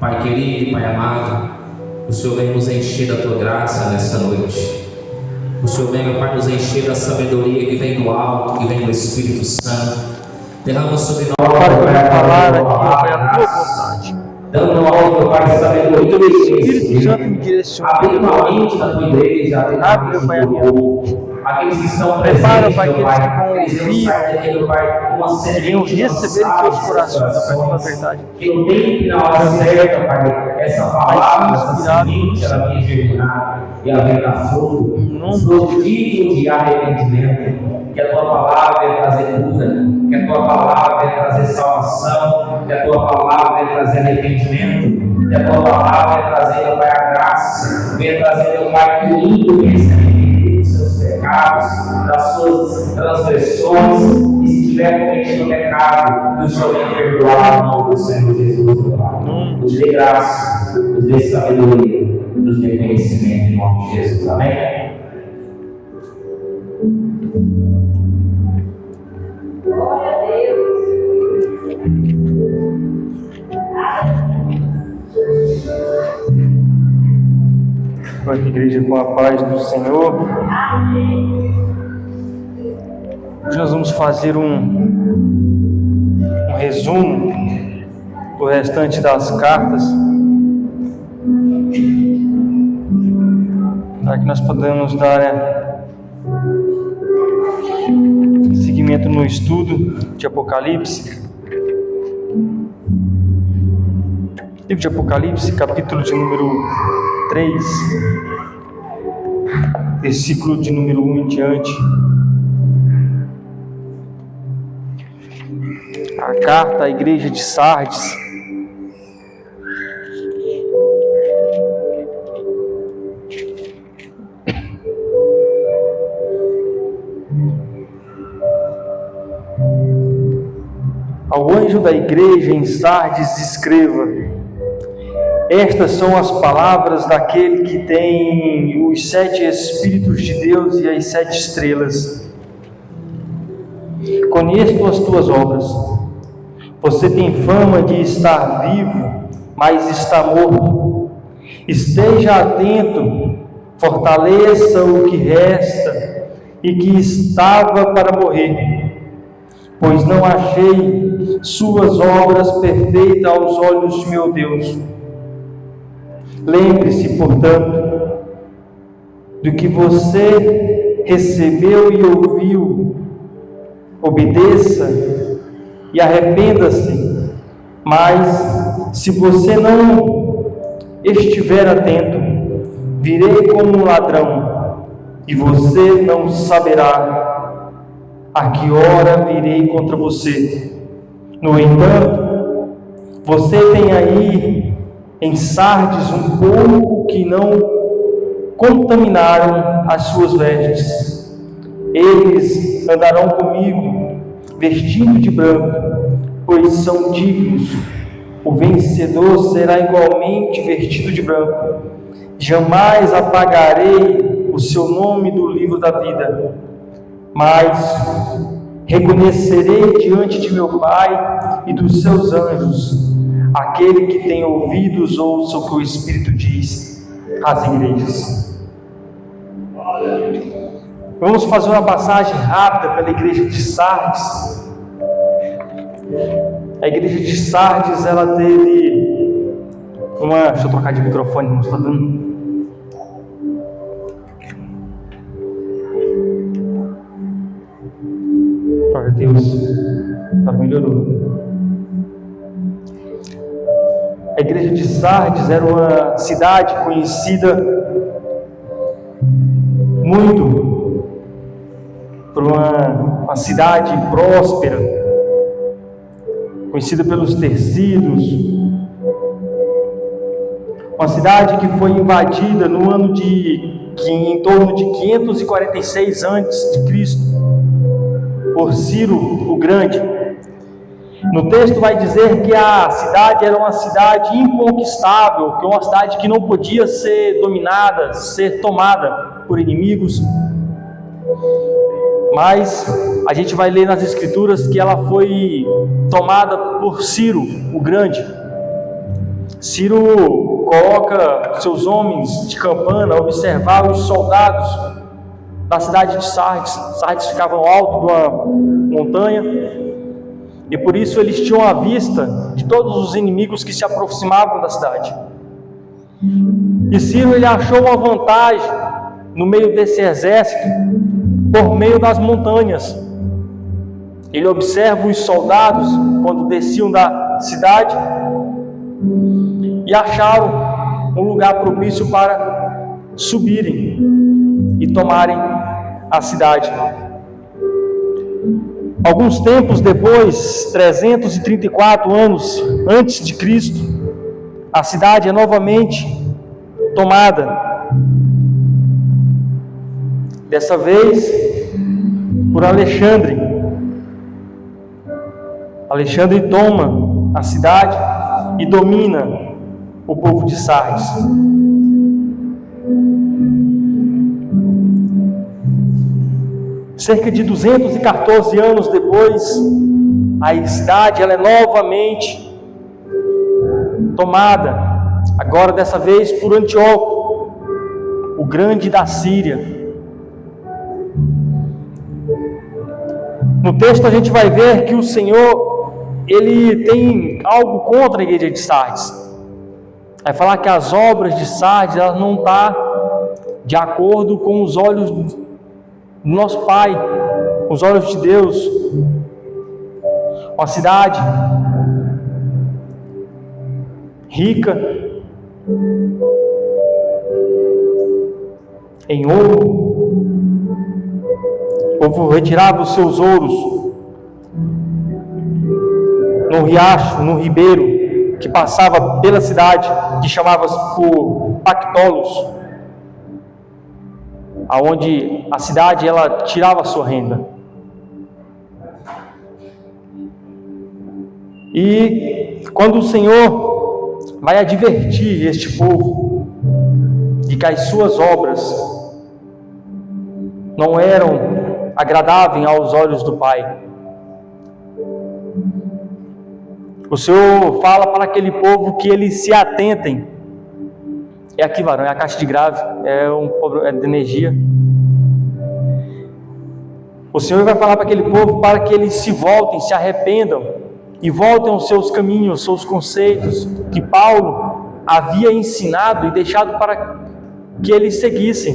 Pai querido, Pai amado, o Senhor vem nos encher da Tua graça nessa noite. O Senhor vem, meu Pai, nos encher da sabedoria que vem do alto, que vem do Espírito Santo. Derrama sobre nós, Pai, falar aqui, Pai, a Tua vontade. Dando ao meu Pai sabedoria O Espírito Santo me direciona. abrindo a mente da Tua igreja, abrindo a mente do teu povo. Aqueles que estão presentes, Pai, meu aqueles que vão ouvir, meu Pai, uma que venham receber em teus corações, Pai, toda a verdade. Que no tempo e na hora certa, Pai, essa palavra, essa semente, ela venha germinar e ela venha dar fruto, fruto digno de arrependimento. Que a Tua palavra venha trazer cura, que a Tua palavra venha trazer salvação, que a Tua palavra venha trazer arrependimento, que a Tua palavra venha trazer, meu Pai, a graça, venha trazer, meu Pai, que o ímpio venha se arrepender dos seus pecados, das suas transgressões, e se tiver cometido pecado, que o Senhor venha perdoar no nome do Senhor Jesus, meu Pai. Nos dê graça, nos dê sabedoria, nos dê conhecimento em nome de Jesus. Amém? Glória a Deus. Pai, igreja, com a paz do Senhor. Hoje nós vamos fazer um resumo do restante das cartas, para que nós podamos dar seguimento no estudo de Apocalipse. Livro de Apocalipse, capítulo de número 3, versículo de número 1 em diante. A carta à igreja de Sardes. Ao anjo da igreja em Sardes escreva: estas são as palavras daquele que tem os 7 Espíritos de Deus e as 7 estrelas. Conheço as tuas obras. Você tem fama de estar vivo, mas está morto. Esteja atento, fortaleça o que resta e que estava para morrer, pois não achei suas obras perfeitas aos olhos de meu Deus. Lembre-se, portanto, do que você recebeu e ouviu. Obedeça e arrependa-se. Mas, se você não estiver atento, virei como um ladrão, e você não saberá a que hora virei contra você. No entanto, você tem aí em Sardes um pouco que não contaminaram as suas vestes. Eles andarão comigo, vestidos de branco, pois são dignos. O vencedor será igualmente vestido de branco. Jamais apagarei o seu nome do livro da vida, mas reconhecerei diante de meu Pai e dos seus anjos. Aquele que tem ouvidos, ouça o que o Espírito diz às igrejas. Vamos fazer uma passagem rápida pela igreja de Sardes. A igreja de Sardes, ela teve uma... Deixa eu trocar de microfone, não está dando. Glória a Deus. Tá, melhorou. A igreja de Sardes era uma cidade conhecida muito por uma cidade próspera, conhecida pelos tecidos, uma cidade que foi invadida no ano em torno de 546 a.C. por Ciro o Grande. No texto vai dizer que a cidade era uma cidade inconquistável, que é uma cidade que não podia ser dominada, ser tomada por inimigos. Mas a gente vai ler nas Escrituras que ela foi tomada por Ciro o Grande. Ciro coloca seus homens de campana a observar os soldados da cidade de Sardes. Sardes ficava ao alto de uma montanha, e por isso eles tinham a vista de todos os inimigos que se aproximavam da cidade. E Ciro, ele achou uma vantagem no meio desse exército por meio das montanhas. Ele observa os soldados quando desciam da cidade e acharam um lugar propício para subirem e tomarem a cidade. Alguns tempos depois, 334 anos antes de Cristo, a cidade é novamente tomada. Dessa vez por Alexandre. Alexandre toma a cidade e domina o povo de Sardes. Cerca de 214 anos depois, a cidade ela é novamente tomada, agora dessa vez por Antíoco, o grande da Síria. No texto a gente vai ver que o Senhor, ele tem algo contra a igreja de Sardes. Vai falar que as obras de Sardes, elas não estão de acordo com os olhos do nosso Pai, os olhos de Deus. Uma cidade rica em ouro. O povo retirava os seus ouros no riacho, no ribeiro que passava pela cidade, que chamava-se por Pactolos, aonde a cidade ela tirava a sua renda. E quando o Senhor vai advertir este povo de que as suas obras não eram agradáveis aos olhos do Pai, o Senhor fala para aquele povo que eles se atentem. É aqui, varão, é a caixa de grave, é de energia. O Senhor vai falar para aquele povo para que eles se voltem, se arrependam e voltem aos seus caminhos, aos seus conceitos que Paulo havia ensinado e deixado para que eles seguissem.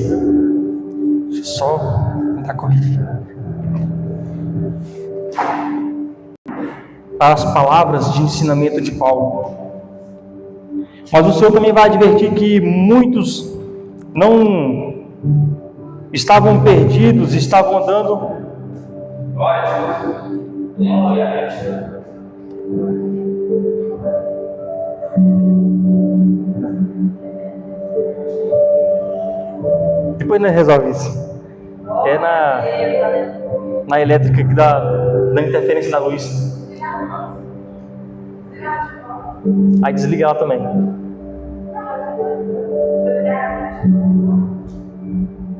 Deixa eu só tentar corrigir. As palavras de ensinamento de Paulo. Mas o Senhor também vai advertir que muitos não estavam perdidos, estavam andando. Depois nós resolve isso. É na elétrica que dá interferência da luz. Aí desliga ela também.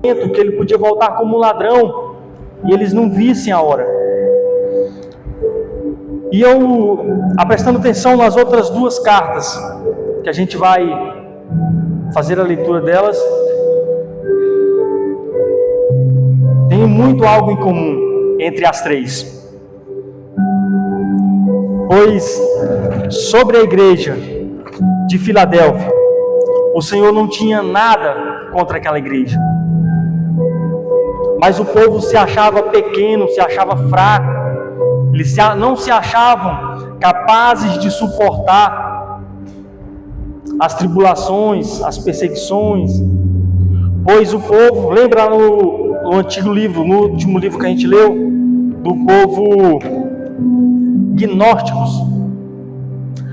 Que ele podia voltar como um ladrão e eles não vissem a hora. E eu, prestando atenção nas outras duas cartas, que a gente vai fazer a leitura delas, tem muito algo em comum entre as três. Pois sobre a igreja de Filadélfia, o Senhor não tinha nada contra aquela igreja, mas o povo se achava pequeno, se achava fraco, eles não se achavam capazes de suportar as tribulações, as perseguições, pois o povo, lembra no antigo livro, no último livro que a gente leu, do povo gnósticos,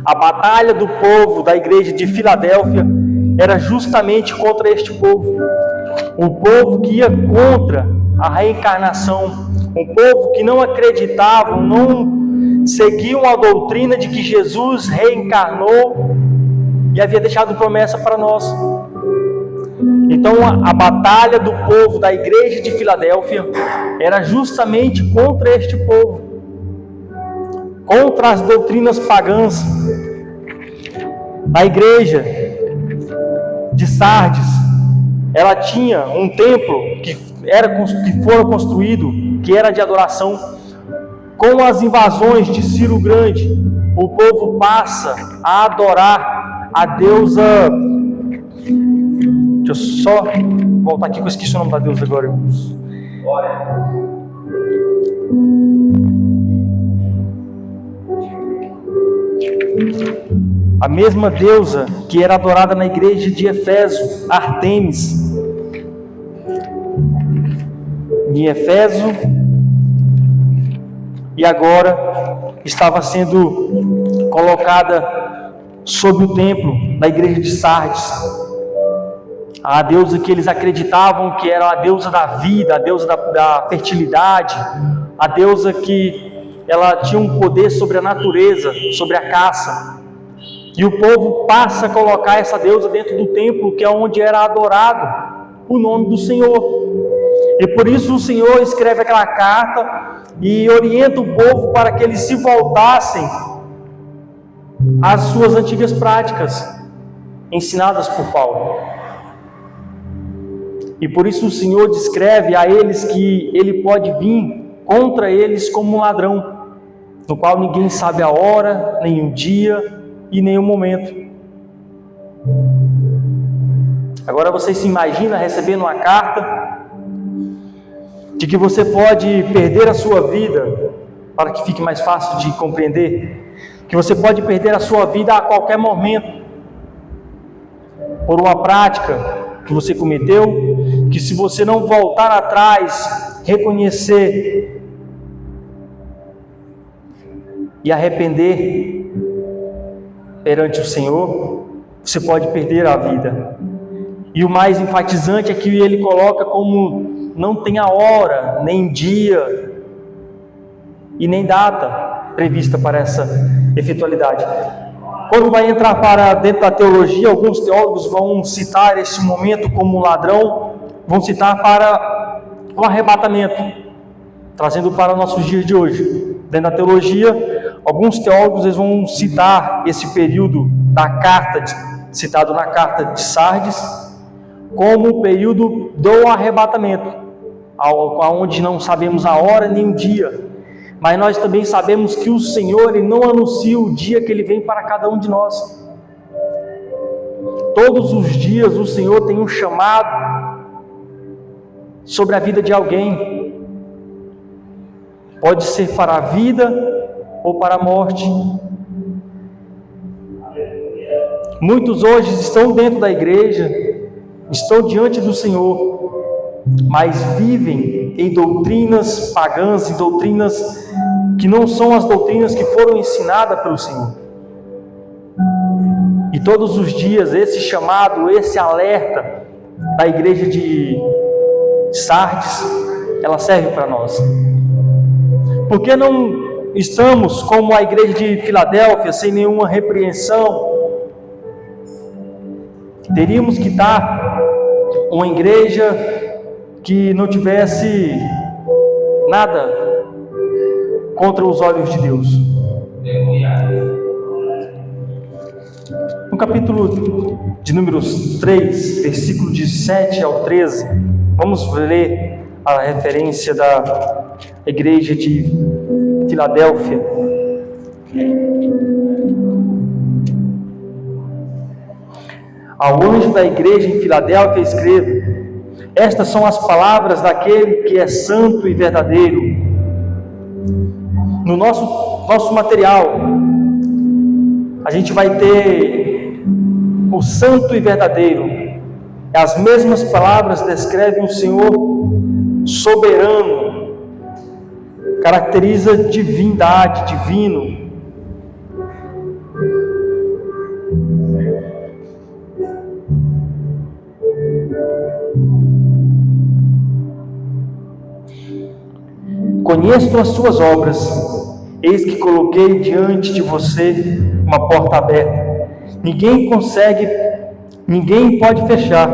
a batalha do povo da igreja de Filadélfia era justamente contra este povo, um povo que ia contra a reencarnação, um povo que não acreditavam, não seguiam a doutrina de que Jesus reencarnou e havia deixado promessa para nós. Então a batalha do povo da igreja de Filadélfia era justamente contra este povo, contra as doutrinas pagãs. A igreja de Sardes, ela tinha um templo que fora construído, que era de adoração. Com as invasões de Ciro Grande, o povo passa a adorar a deusa. Deixa eu só voltar aqui que eu esqueci o nome da deusa agora, irmãos. A mesma deusa que era adorada na igreja de Éfeso, Ártemis. Em Éfeso, e agora estava sendo colocada sob o templo da igreja de Sardes. A deusa que eles acreditavam que era a deusa da vida, a deusa da fertilidade, a deusa que ela tinha um poder sobre a natureza, sobre a caça. E o povo passa a colocar essa deusa dentro do templo, que é onde era adorado o nome do Senhor. E por isso o Senhor escreve aquela carta e orienta o povo para que eles se voltassem às suas antigas práticas, ensinadas por Paulo. E por isso o Senhor descreve a eles que ele pode vir contra eles como um ladrão, no qual ninguém sabe a hora, nem o dia e nem o momento. Agora você se imagina recebendo uma carta de que você pode perder a sua vida, para que fique mais fácil de compreender, que você pode perder a sua vida a qualquer momento, por uma prática que você cometeu, que se você não voltar atrás, reconhecer e arrepender perante o Senhor, você pode perder a vida. E o mais enfatizante é que ele coloca como não tem a hora, nem dia e nem data prevista para essa efetualidade. Quando vai entrar para dentro da teologia, alguns teólogos vão citar este momento como ladrão, vão citar para o arrebatamento, trazendo para nossos dias de hoje. Dentro da teologia, alguns teólogos eles vão citar esse período da carta, citado na carta de Sardes, como o período do arrebatamento, onde não sabemos a hora nem o dia, mas nós também sabemos que o Senhor ele não anuncia o dia que Ele vem para cada um de nós. Todos os dias o Senhor tem um chamado sobre a vida de alguém, pode ser para a vida ou para a morte. Muitos hoje estão dentro da igreja, estão diante do Senhor, mas vivem em doutrinas pagãs, em doutrinas que não são as doutrinas que foram ensinadas pelo Senhor. E todos os dias esse chamado, esse alerta da igreja de Sardes, ela serve para nós. Por que não estamos como a igreja de Filadélfia, sem nenhuma repreensão? Teríamos que estar uma igreja que não tivesse nada contra os olhos de Deus. No capítulo de números 3, versículo de 7 ao 13, vamos ler a referência da igreja de Filadélfia. Ao anjo da igreja em Filadélfia escreva: estas são as palavras daquele que é santo e verdadeiro. No nosso material, a gente vai ter o santo e verdadeiro. As mesmas palavras descrevem o Senhor soberano, caracteriza divindade, divino. Conheço as suas obras, eis que coloquei diante de você uma porta aberta. Ninguém pode fechar.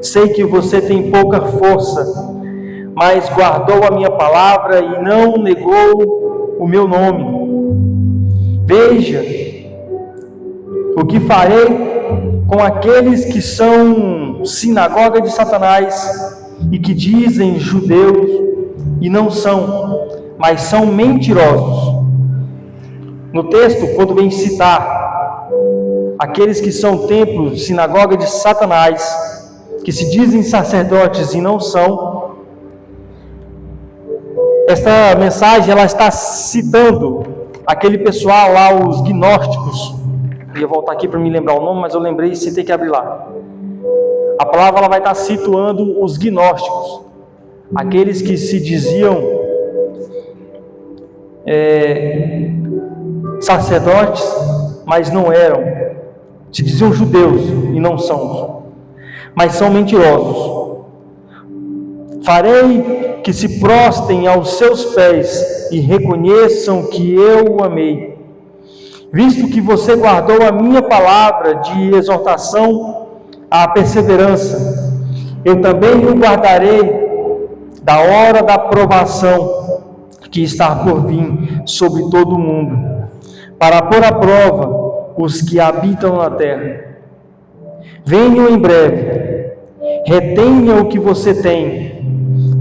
Sei que você tem pouca força, mas guardou a minha palavra e não negou o meu nome. Veja O que farei com aqueles que são sinagoga de Satanás e que dizem judeus e não são, mas são mentirosos? No texto, quando vem citar aqueles que são templos, sinagoga de Satanás, que se dizem sacerdotes e não são, esta mensagem ela está citando aquele pessoal lá, os gnósticos. Eu ia voltar aqui para me lembrar o nome, mas eu lembrei e citei que abrir lá. A palavra ela vai estar situando os gnósticos, aqueles que se diziam sacerdotes, mas não eram, se diziam judeus e não são, mas são mentirosos. Farei que se prostem aos seus pés e reconheçam que eu o amei, visto que você guardou a minha palavra de exortação à perseverança. Eu também o guardarei da hora da provação que está por vir sobre todo o mundo, para pôr à prova os que habitam na terra. Venham em breve, retenha o que você tem,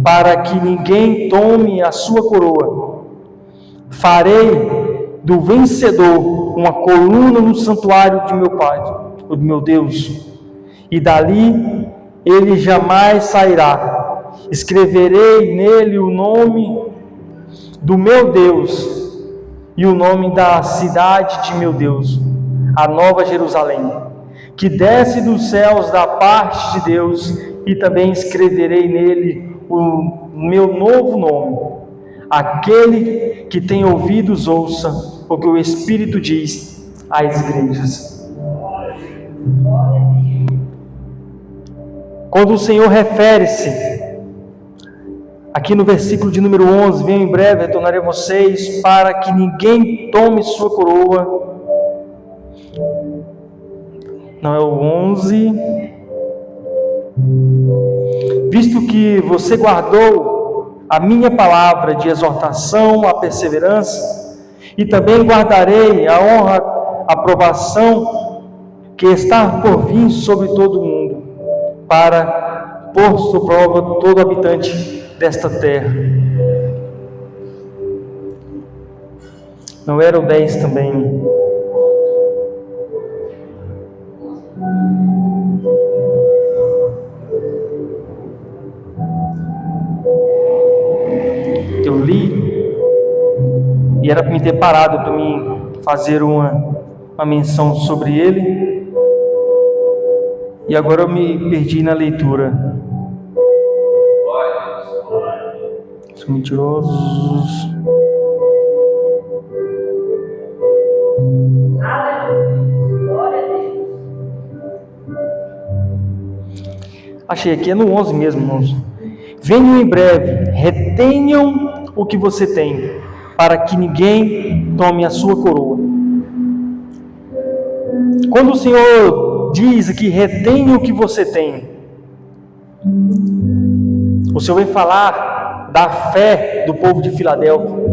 para que ninguém tome a sua coroa. Farei do vencedor uma coluna no santuário de meu Pai, do meu Deus, e dali ele jamais sairá. Escreverei nele o nome do meu Deus e o nome da cidade de meu Deus, a Nova Jerusalém, que desce dos céus da parte de Deus, e também escreverei nele o meu novo nome. Aquele que tem ouvidos ouça o que o Espírito diz às igrejas. Quando o Senhor refere-se aqui no versículo de número 11, venho em breve, retornarei a vocês, para que ninguém tome sua coroa. Não é o 11. Visto que você guardou a minha palavra de exortação à perseverança, e também guardarei a honra, a aprovação que está por vir sobre todo o mundo, para pôr sob prova todo habitante desta terra. Não era o 10 também? Eu li e era para me ter parado para mim fazer uma menção sobre ele, e agora eu me perdi na leitura. São mentirosos. Glória a Deus. Achei aqui, é no 11 mesmo, irmãos. Venham em breve, retenham o que você tem, para que ninguém tome a sua coroa. Quando o Senhor diz aqui, retenha o que você tem, o Senhor vem falar da fé do povo de Filadélfia.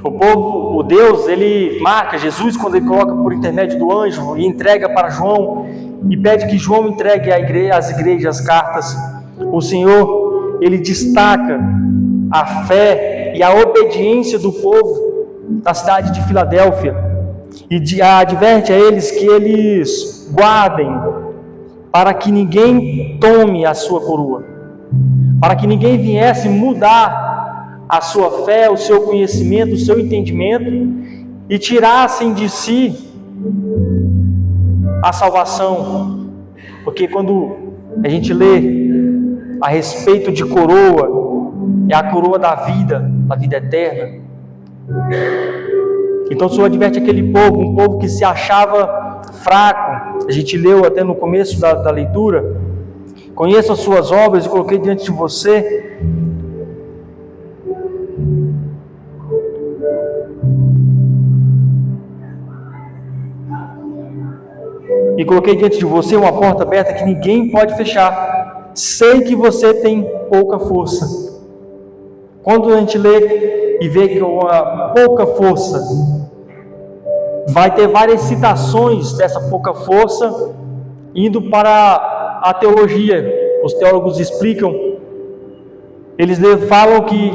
O Deus, ele marca Jesus quando ele coloca por intermédio do anjo e entrega para João, e pede que João entregue às igrejas as cartas. O Senhor, ele destaca a fé e a obediência do povo da cidade de Filadélfia, e adverte a eles que eles guardem, para que ninguém tome a sua coroa, para que ninguém viesse mudar a sua fé, o seu conhecimento, o seu entendimento, e tirassem de si a salvação. Porque quando a gente lê a respeito de coroa, é a coroa da vida eterna. Então o Senhor adverte aquele povo, um povo que se achava fraco. A gente leu até no começo da leitura: conheço as suas obras e coloquei diante de você uma porta aberta que ninguém pode fechar. Sei que você tem pouca força. Quando a gente lê e vê que uma pouca força vai ter várias citações dessa pouca força, indo para a teologia. Os teólogos explicam, eles falam que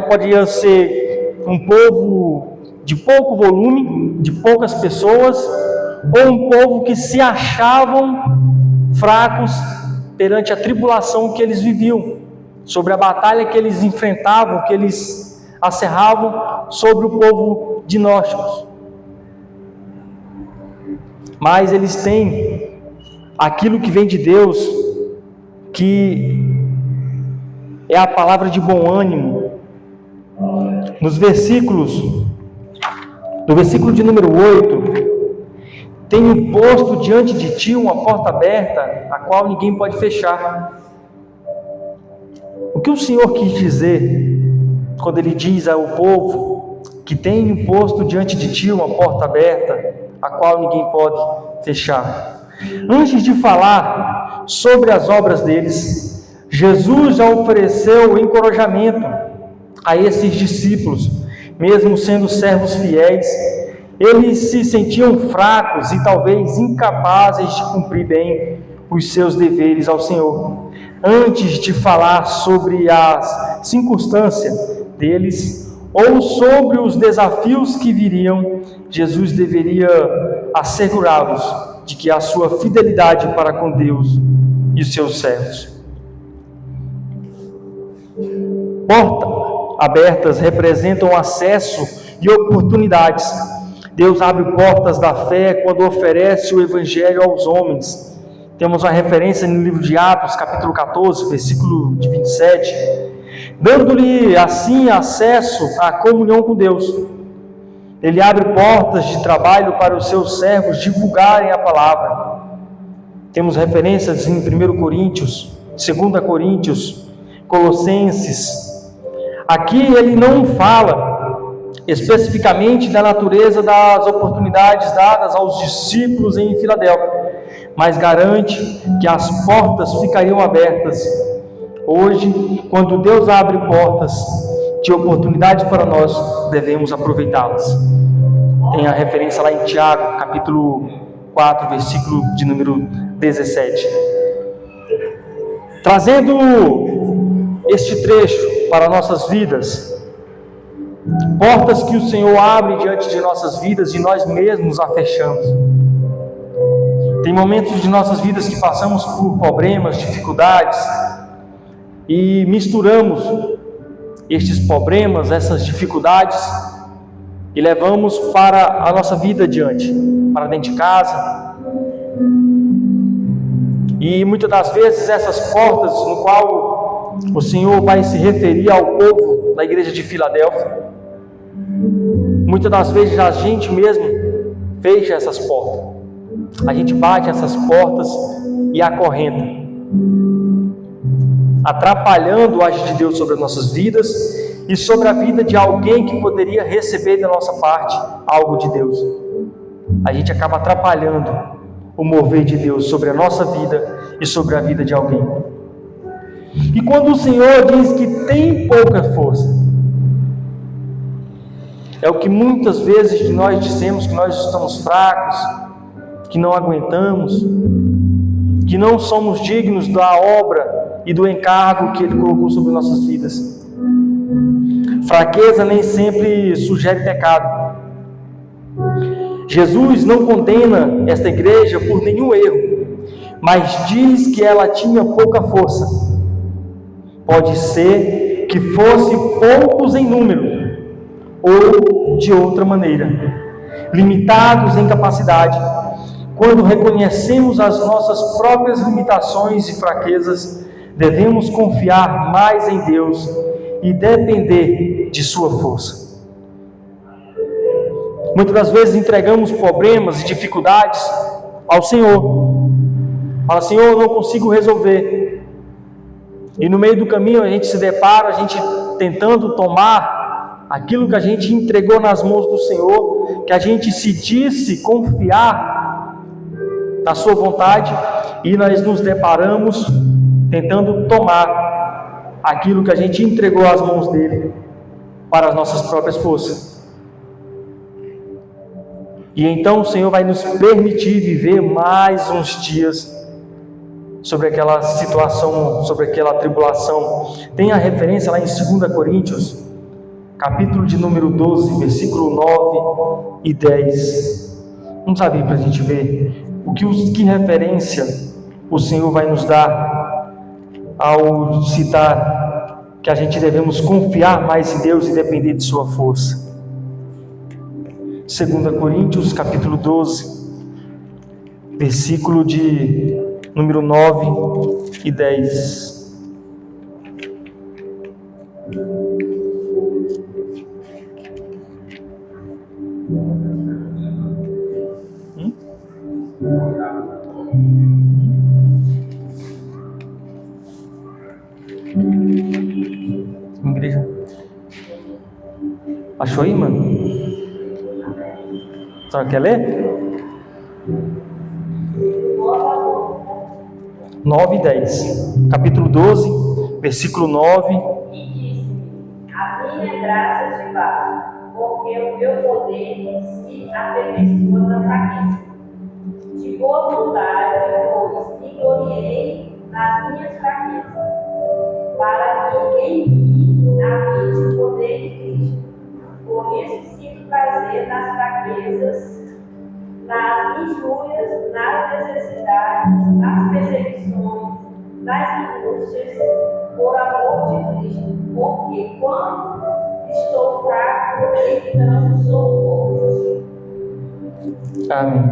podia ser um povo de pouco volume, de poucas pessoas, ou um povo que se achavam fracos perante a tribulação que eles viviam, sobre a batalha que eles enfrentavam, que eles acerravam sobre o povo de gnósticos. Mas eles têm aquilo que vem de Deus, que é a palavra de bom ânimo. No versículo de número 8, tenho posto diante de ti uma porta aberta, a qual ninguém pode fechar. O que o Senhor quis dizer quando Ele diz ao povo que tenho posto diante de ti uma porta aberta, a qual ninguém pode fechar? Antes de falar sobre as obras deles, Jesus já ofereceu encorajamento a esses discípulos, mesmo sendo servos fiéis. Eles se sentiam fracos e talvez incapazes de cumprir bem os seus deveres ao Senhor. Antes de falar sobre as circunstâncias deles ou sobre os desafios que viriam, Jesus deveria assegurá-los de que a sua fidelidade para com Deus e os seus servos. Portas abertas representam acesso e oportunidades. Deus abre portas da fé quando oferece o Evangelho aos homens. Temos uma referência no livro de Atos, capítulo 14, versículo de 27, dando-lhe assim acesso à comunhão com Deus. Ele abre portas de trabalho para os seus servos divulgarem a palavra. Temos referências em 1 Coríntios, 2 Coríntios, Colossenses. Aqui ele não fala especificamente da natureza das oportunidades dadas aos discípulos em Filadélfia, mas garante que as portas ficariam abertas. Hoje, quando Deus abre portas de oportunidades para nós, devemos aproveitá-las. Tem a referência lá em Tiago, capítulo 4, versículo de número 17. Trazendo este trecho para nossas vidas, portas que o Senhor abre diante de nossas vidas e nós mesmos a fechamos. Tem momentos de nossas vidas que passamos por problemas, dificuldades, e misturamos estes problemas, essas dificuldades, e levamos para a nossa vida adiante, para dentro de casa. E muitas das vezes essas portas no qual o Senhor vai se referir ao povo da igreja de Filadélfia, muitas das vezes a gente mesmo fecha essas portas. A gente bate essas portas e acorrenta, atrapalhando o agir de Deus sobre as nossas vidas e sobre a vida de alguém que poderia receber da nossa parte algo de Deus. A gente acaba atrapalhando o mover de Deus sobre a nossa vida e sobre a vida de alguém. E quando o Senhor diz que tem pouca força, é o que muitas vezes nós dizemos, que nós estamos fracos, que não aguentamos, que não somos dignos da obra e do encargo que Ele colocou sobre nossas vidas. Fraqueza nem sempre sugere pecado. Jesus não condena esta igreja por nenhum erro, mas diz que ela tinha pouca força. Pode ser que fosse poucos em número, ou de outra maneira, limitados em capacidade. Quando reconhecemos as nossas próprias limitações e fraquezas, devemos confiar mais em Deus e depender de sua força. Muitas das vezes entregamos problemas e dificuldades ao Senhor. Fala, Senhor, eu não consigo resolver. E no meio do caminho a gente se depara, a gente tentando tomar aquilo que a gente entregou nas mãos do Senhor, que a gente se disse confiar na sua vontade, e nós nos deparamos tentando tomar aquilo que a gente entregou às mãos dele para as nossas próprias forças. E então o Senhor vai nos permitir viver mais uns dias sobre aquela situação, sobre aquela tribulação. Tem a referência lá em 2 Coríntios, capítulo de número 12, versículo 9 e 10. Vamos abrir para a gente ver que referência o Senhor vai nos dar ao citar que a gente devemos confiar mais em Deus e depender de sua força. 2 Coríntios, capítulo 12, versículo de número 9 e 10. Igreja. Achou aí, mano? A senhora quer ler? 9 e 10. Capítulo 12, versículo 9. E disse: a minha graça te basta, porque o meu poder se aperfeiçoa na fraqueza. De boa vontade, pois me gloriei nas minhas fraquezas, para que em mim habite o poder de Cristo. Por isso sinto prazer nas fraquezas, nas injúrias, nas necessidades, nas perseguições, nas angústias, por amor de Cristo. Porque quando estou fraco, então sou forte. Amém.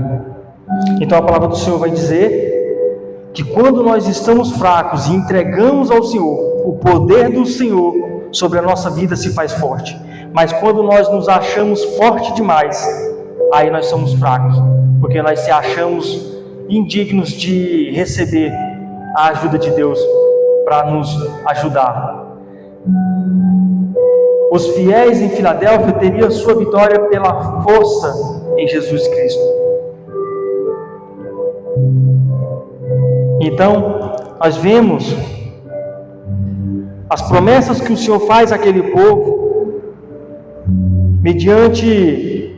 Então a palavra do Senhor vai dizer que quando nós estamos fracos e entregamos ao Senhor, o poder do Senhor sobre a nossa vida se faz forte. Mas quando nós nos achamos fortes demais, aí nós somos fracos, porque nós se achamos indignos de receber a ajuda de Deus para nos ajudar. Os fiéis em Filadélfia teriam sua vitória pela força em Jesus Cristo. Então, nós vemos as promessas que o Senhor faz àquele povo, mediante,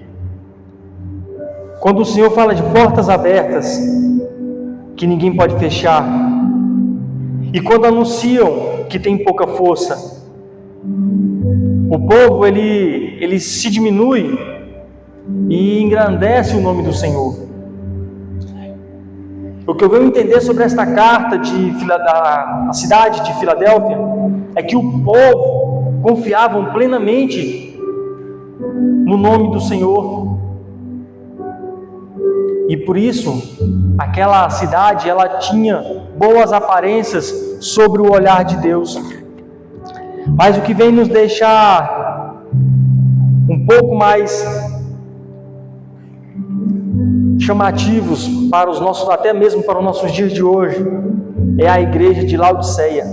quando o Senhor fala de portas abertas, que ninguém pode fechar, e quando anunciam que tem pouca força, o povo ele se diminui e engrandece o nome do Senhor. O que eu venho entender sobre esta carta da cidade de Filadélfia é que o povo confiavam plenamente no nome do Senhor, e por isso aquela cidade ela tinha boas aparências sobre o olhar de Deus. Mas o que vem nos deixar um pouco mais chamativos para os nossos, até mesmo para os nossos dias de hoje, é a igreja de Laodiceia.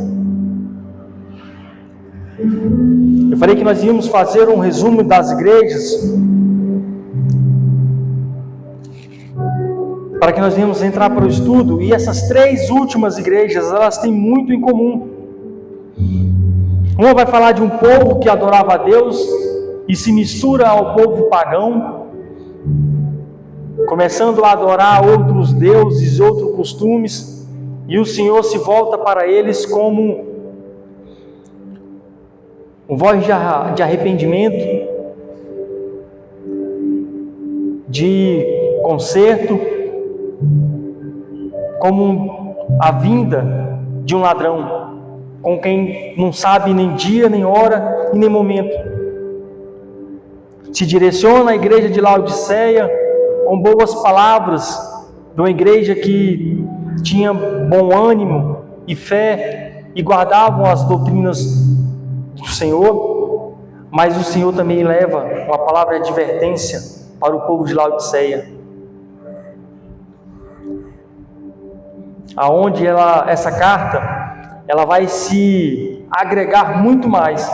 Eu falei que nós íamos fazer um resumo das igrejas, para que nós venhamos entrar para o estudo, e essas três últimas igrejas, elas têm muito em comum. Uma vai falar de um povo que adorava a Deus e se mistura ao povo pagão, começando a adorar outros deuses, outros costumes, e o Senhor se volta para eles como uma voz de arrependimento, de conserto, como a vinda de um ladrão, com quem não sabe nem dia, nem hora e nem momento. Se direciona à igreja de Laodiceia com boas palavras, de uma igreja que tinha bom ânimo e fé e guardavam as doutrinas do Senhor, mas o Senhor também leva uma palavra de advertência para o povo de Laodiceia, aonde essa carta ela vai se agregar muito mais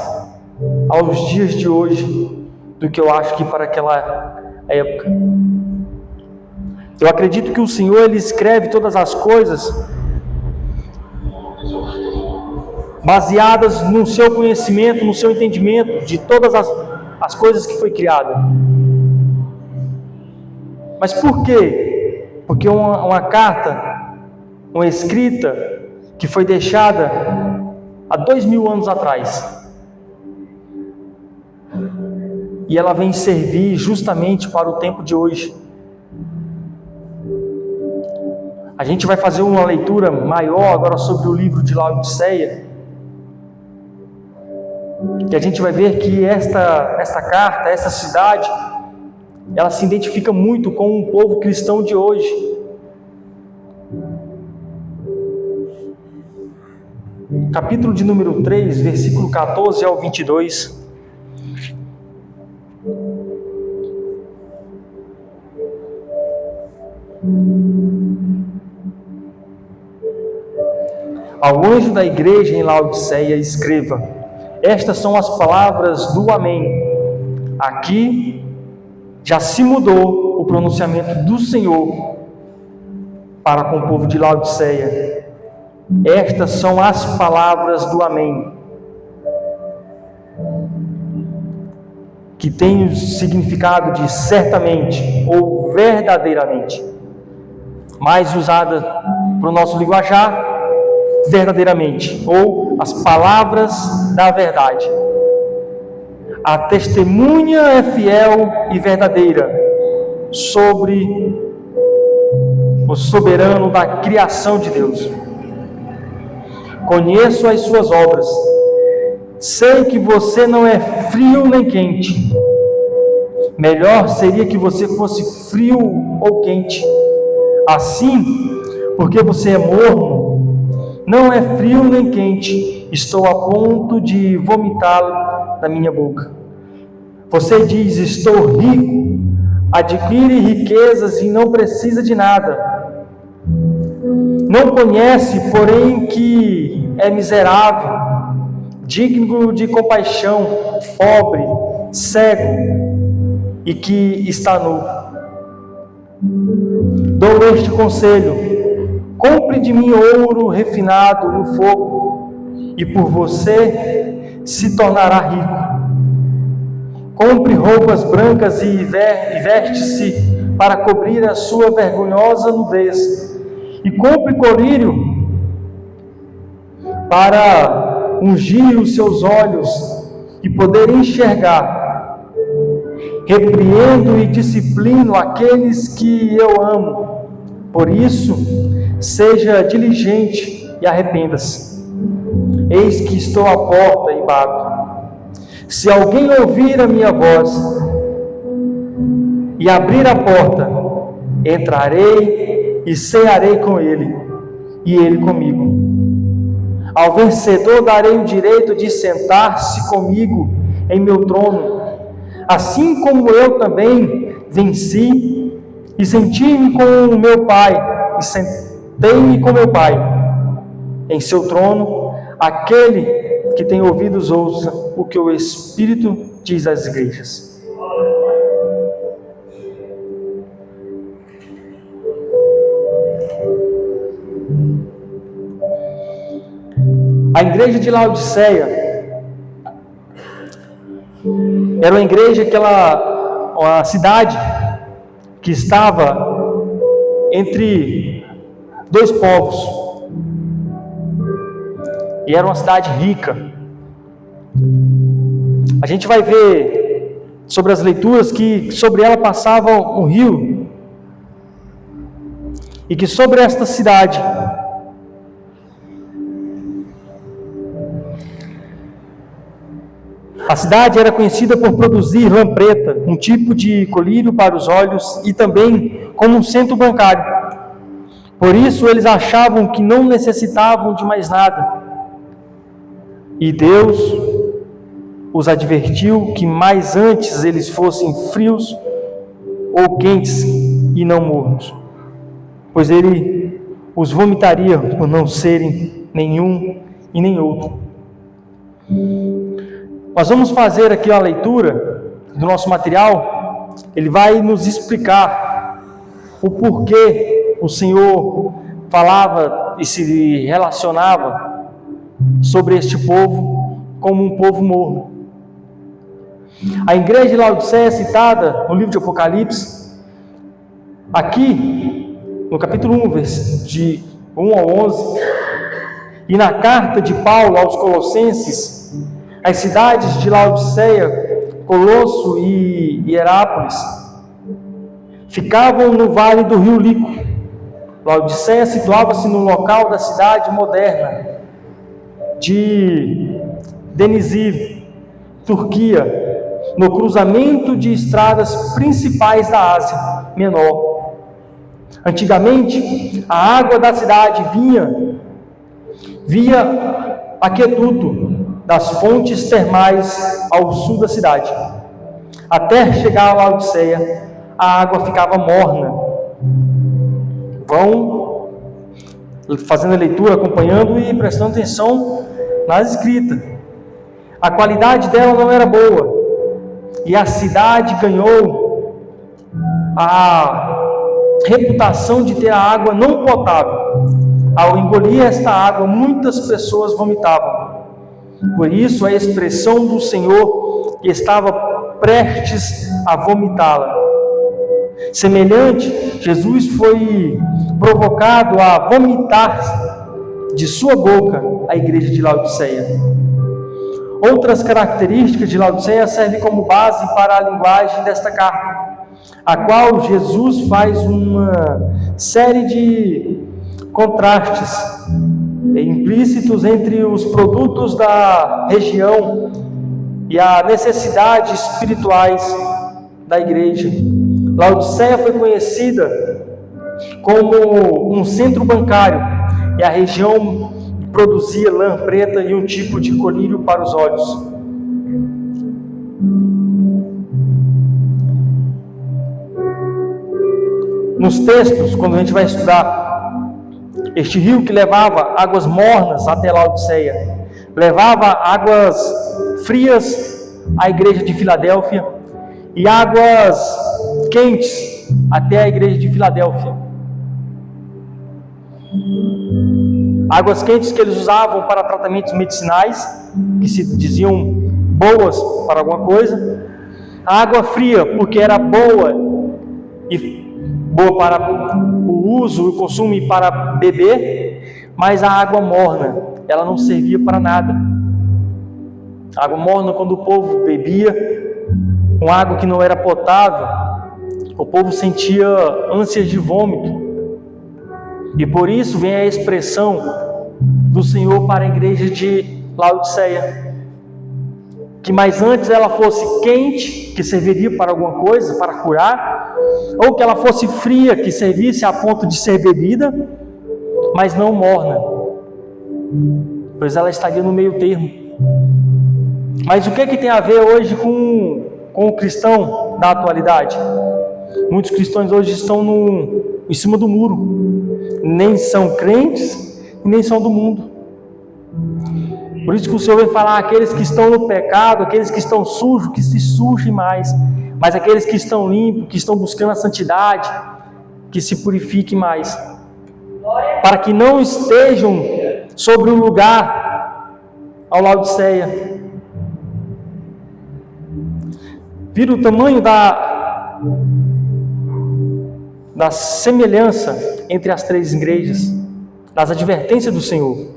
aos dias de hoje do que eu acho que para aquela época. Eu acredito que o Senhor ele escreve todas as coisas baseadas no seu conhecimento, no seu entendimento de todas as coisas que foi criada. Mas por quê? Porque uma carta, uma escrita que foi deixada há 2000 anos atrás. E ela vem servir justamente para o tempo de hoje. A gente vai fazer uma leitura maior agora sobre o livro de Laodiceia, que a gente vai ver que esta carta, essa cidade, ela se identifica muito com o povo cristão de hoje. Capítulo de número 3, versículo 14 ao 22. Ao anjo da igreja em Laodiceia escreva: estas são as palavras do Amém. Aqui já se mudou o pronunciamento do Senhor para com o povo de Laodiceia. Estas são as palavras do Amém, que tem o significado de certamente ou verdadeiramente, mais usada para o nosso linguajar, verdadeiramente, ou as palavras da verdade. A testemunha é fiel e verdadeira sobre o soberano da criação de Deus. Conheço as suas obras, sei que você não é frio nem quente. Melhor seria que você fosse frio ou quente. Assim, porque você é morno, não é frio nem quente, estou a ponto de vomitá-lo da minha boca. Você diz: estou rico, adquire riquezas e não precisa de nada. Não conhece, porém, que é miserável, digno de compaixão, pobre, cego e que está nu. Dou este conselho: compre de mim ouro refinado no fogo, e por você se tornará rico. Compre roupas brancas e veste-se para cobrir a sua vergonhosa nudez. E compre colírio para ungir os seus olhos e poder enxergar. Repreendo e disciplino aqueles que eu amo. Por isso, seja diligente e arrependa-se. Eis que estou à porta e bato. Se alguém ouvir a minha voz e abrir a porta, entrarei e cearei com ele, e ele comigo. Ao vencedor darei o direito de sentar-se comigo em meu trono, assim como eu também venci e senti-me com o meu Pai, e sentei-me com meu Pai em seu trono. Aquele que tem ouvidos ouça o que o Espírito diz às igrejas. A igreja de Laodiceia era uma igreja uma cidade que estava entre dois povos, e era uma cidade rica. A gente vai ver sobre as leituras que sobre ela passava um rio, e que sobre esta cidade a cidade era conhecida por produzir lampreta, um tipo de colírio para os olhos, e também como um centro bancário. Por isso eles achavam que não necessitavam de mais nada. E Deus os advertiu que mais antes eles fossem frios ou quentes e não mornos, pois ele os vomitaria por não serem nenhum e nem outro. Nós vamos fazer aqui a leitura do nosso material. Ele vai nos explicar o porquê o Senhor falava e se relacionava sobre este povo como um povo morno. A igreja de Laodiceia, citada no livro de Apocalipse, Aqui, no capítulo 1, de 1 ao 11, e na carta de Paulo aos Colossenses, as cidades de Laodiceia, Colosso e Hierápolis ficavam no vale do rio Lico. Laodiceia situava-se no local da cidade moderna de Denizli, Turquia, no cruzamento de estradas principais da Ásia Menor. Antigamente, a água da cidade vinha via aqueduto das fontes termais ao sul da cidade. Até chegar a Laodiceia, a água ficava morna. Vão fazendo a leitura, acompanhando e prestando atenção nas escritas. A qualidade dela não era boa, e a cidade ganhou a reputação de ter a água não potável. Ao engolir esta água, muitas pessoas vomitavam. Por isso, a expressão do Senhor que estava prestes a vomitá-la. Semelhante, Jesus foi provocado a vomitar de sua boca a igreja de Laodiceia. Outras características de Laodiceia servem como base para a linguagem desta carta, a qual Jesus faz uma série de contrastes implícitos entre os produtos da região e as necessidades espirituais da igreja. Laodiceia foi conhecida como um centro bancário, e a região produzia lã preta e um tipo de colírio para os olhos. Nos textos, quando a gente vai estudar, este rio que levava águas mornas até Laodiceia, levava águas frias à igreja de Filadélfia e águas quentes até a igreja de Filadélfia. Águas quentes que eles usavam para tratamentos medicinais, que se diziam boas para alguma coisa. A água fria, porque era boa para o uso, o consumo e para beber, mas a água morna, ela não servia para nada. A água morna, quando o povo bebia, com água que não era potável, o povo sentia ânsias de vômito. E por isso vem a expressão do Senhor para a igreja de Laodiceia, que mais antes ela fosse quente, que serviria para alguma coisa, para curar, ou que ela fosse fria, que servisse a ponto de ser bebida, mas não morna, pois ela estaria no meio termo. Mas o que tem a ver hoje com o cristão da atualidade? Muitos cristãos hoje estão em cima do muro, nem são crentes e nem são do mundo. Por isso que o Senhor vem falar: aqueles que estão no pecado, aqueles que estão sujos, que se sujem mais, mas aqueles que estão limpos, que estão buscando a santidade, que se purifiquem mais, para que não estejam sobre o lugar ao Laodiceia. Vira o tamanho da semelhança entre as três igrejas, das advertências do Senhor.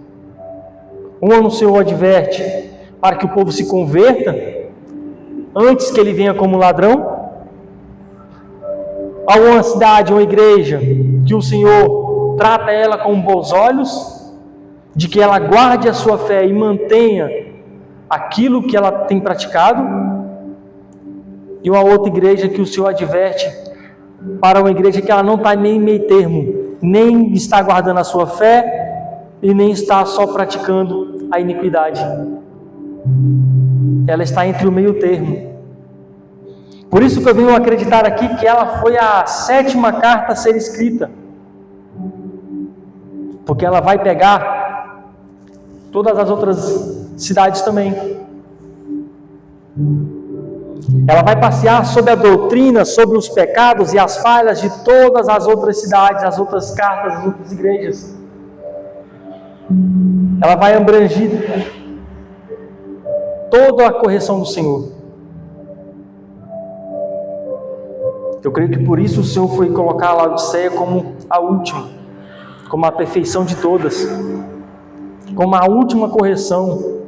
Uma no Senhor adverte para que o povo se converta antes que ele venha como ladrão. Há uma cidade, uma igreja, que o Senhor trata ela com bons olhos, de que ela guarde a sua fé e mantenha aquilo que ela tem praticado. E uma outra igreja que o Senhor adverte para uma igreja que ela não está nem meio termo, nem está guardando a sua fé e nem está só praticando a iniquidade. Ela está entre o meio termo. Por isso que eu venho acreditar aqui que ela foi a 7ª carta a ser escrita, porque ela vai pegar todas as outras cidades também. Ela vai passear sobre a doutrina, sobre os pecados e as falhas de todas as outras cidades, as outras cartas, as outras igrejas. Ela vai abranger toda a correção do Senhor. Eu creio que por isso o Senhor foi colocar a Laodiceia como a última, como a perfeição de todas, como a última correção.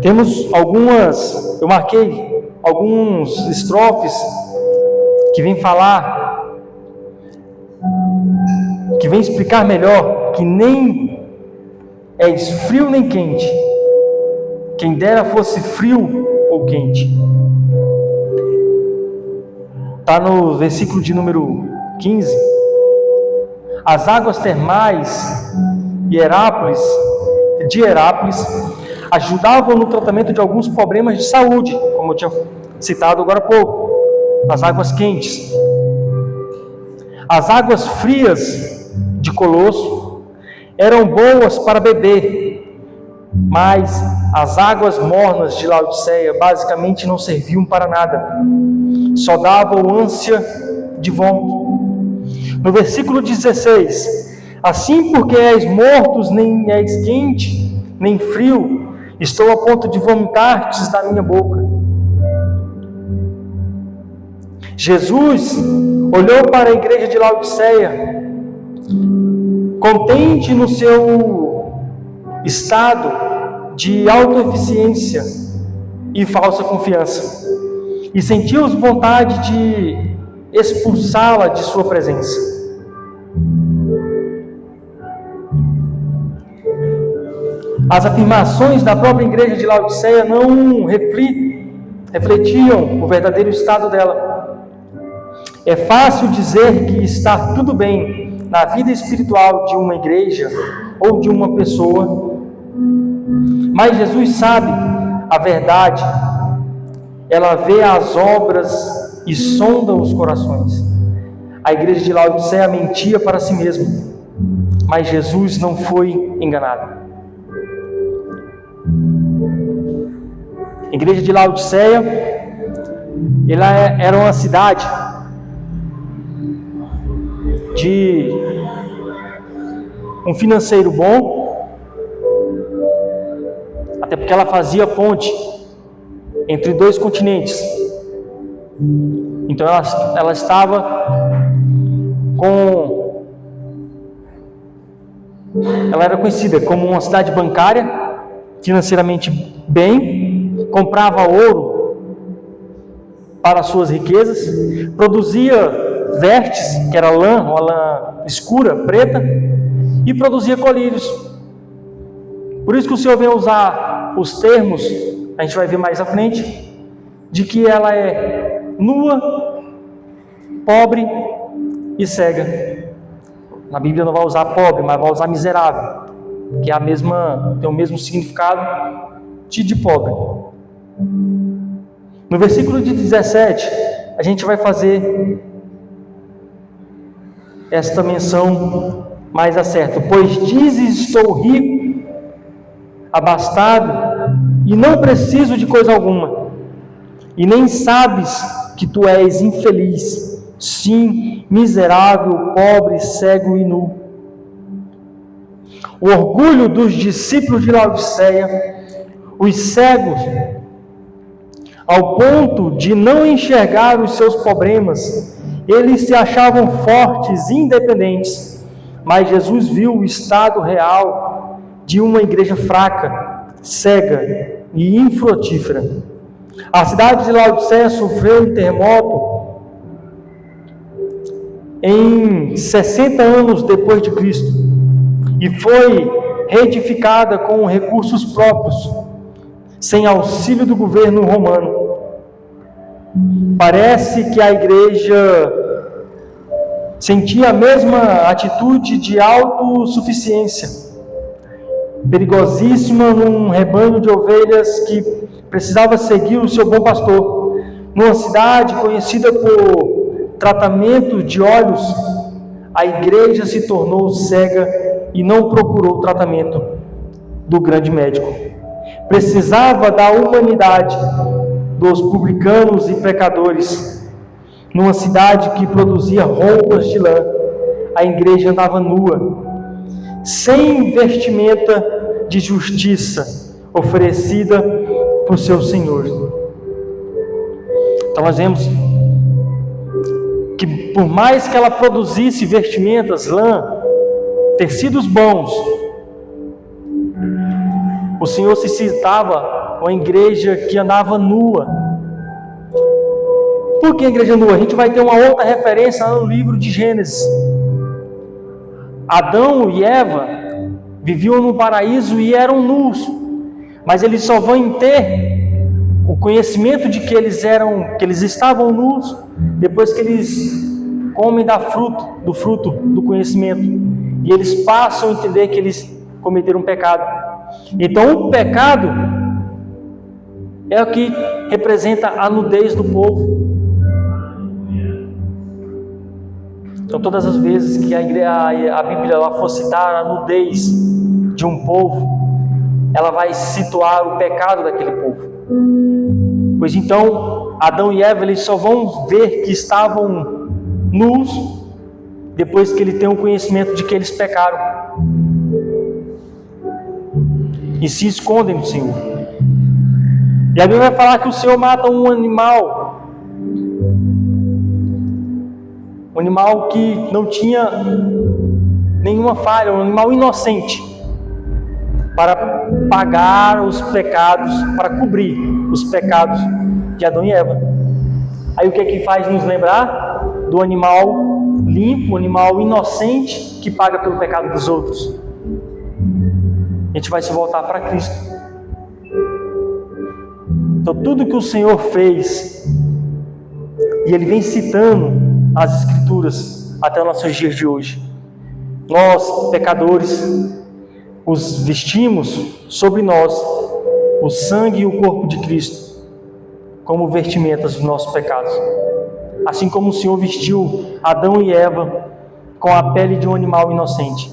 Temos eu marquei alguns estrofes que vêm falar, que vêm explicar melhor que nem és frio nem quente, quem dera fosse frio ou quente. Está no versículo de número 15. As águas termais de Herápolis ajudavam no tratamento de alguns problemas de saúde, como eu tinha citado agora há pouco, as águas quentes. As águas frias de Colosso eram boas para beber, mas as águas mornas de Laodiceia basicamente não serviam para nada, só davam ânsia de vômito. No versículo 16: assim porque és mortos, nem és quente, nem frio, estou a ponto de vomitar-te da minha boca. Jesus olhou para a igreja de Laodiceia, contente no seu estado de autoeficiência e falsa confiança, e sentiu vontade de expulsá-la de sua presença. As afirmações da própria igreja de Laodiceia não refletiam o verdadeiro estado dela. É fácil dizer que está tudo bem na vida espiritual de uma igreja ou de uma pessoa, mas Jesus sabe a verdade. Ela vê as obras e sonda os corações. A igreja de Laodiceia mentia para si mesma, mas Jesus não foi enganado. A igreja de Laodiceia, ela era uma cidade de um financeiro bom, até porque ela fazia ponte entre dois continentes. Então ela estava ela era conhecida como uma cidade bancária, financeiramente bem, comprava ouro para suas riquezas, produzia vestes, que era lã, uma lã escura, preta, e produzia colírios. Por isso que o Senhor vem usar os termos, a gente vai ver mais à frente, de que ela é nua, pobre e cega. Na Bíblia não vai usar pobre, mas vai usar miserável, que é tem o mesmo significado de pobre. No versículo de 17, a gente vai fazer esta menção mais acerta. Pois dizes: estou rico, abastado, e não preciso de coisa alguma, e nem sabes que tu és infeliz, sim, miserável, pobre, cego e nu. O orgulho dos discípulos de Laodiceia, os cegos, ao ponto de não enxergar os seus problemas, eles se achavam fortes e independentes, mas Jesus viu o estado real de uma igreja fraca, cega e infrutífera. A cidade de Laodiceia sofreu um terremoto em 60 anos depois de Cristo e foi reedificada com recursos próprios, sem auxílio do governo romano. Parece que a igreja sentia a mesma atitude de autossuficiência, perigosíssima num rebanho de ovelhas que precisava seguir o seu bom pastor. Numa cidade conhecida por tratamento de olhos, a igreja se tornou cega e não procurou o tratamento do grande médico. Precisava da humanidade dos publicanos e pecadores. Numa cidade que produzia roupas de lã, a igreja andava nua, sem vestimenta de justiça oferecida por seu Senhor. Então nós vemos que por mais que ela produzisse vestimentas, lã, tecidos bons, o Senhor se citava uma igreja que andava nua. Por que a igreja nua? A gente vai ter uma outra referência no livro de Gênesis. Adão e Eva viviam no paraíso e eram nus, mas eles só vão ter o conhecimento de que eles estavam nus depois que eles comem do fruto do conhecimento, e eles passam a entender que eles cometeram um pecado. Então o pecado é o que representa a nudez do povo. Então todas as vezes que a Bíblia ela for citar a nudez de um povo, ela vai situar o pecado daquele povo. Pois então Adão e Eva eles só vão ver que estavam nus depois que ele tem o conhecimento de que eles pecaram e se escondem do Senhor. E a Bíblia vai falar que o Senhor mata um animal que não tinha nenhuma falha, um animal inocente, para pagar os pecados, para cobrir os pecados de Adão e Eva. Aí o que é que faz nos lembrar do animal limpo, um animal inocente que paga pelo pecado dos outros? A gente vai se voltar para Cristo. Então tudo que o Senhor fez, e Ele vem citando as Escrituras até os nossos dias de hoje, nós pecadores os vestimos sobre nós o sangue e o corpo de Cristo como vestimentas dos nossos pecados, assim como o Senhor vestiu Adão e Eva com a pele de um animal inocente.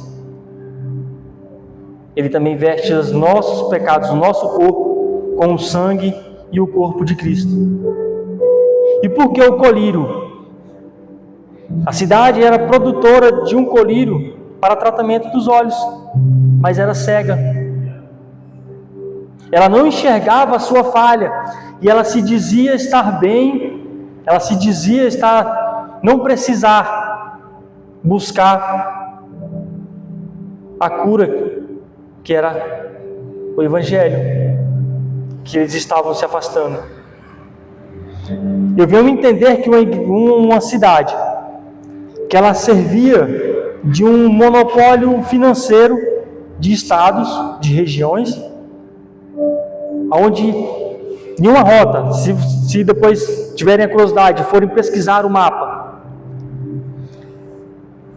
Ele também veste os nossos pecados, o nosso corpo, com o sangue e o corpo de Cristo. E por que o colírio? A cidade era produtora de um colírio para tratamento dos olhos, mas era cega. Ela não enxergava a sua falha, e ela se dizia estar bem, ela se dizia não precisar buscar a cura, que era o Evangelho, que eles estavam se afastando. Eu venho entender que uma cidade que ela servia de um monopólio financeiro de estados, de regiões, onde em uma rota, se depois tiverem a curiosidade, forem pesquisar o mapa,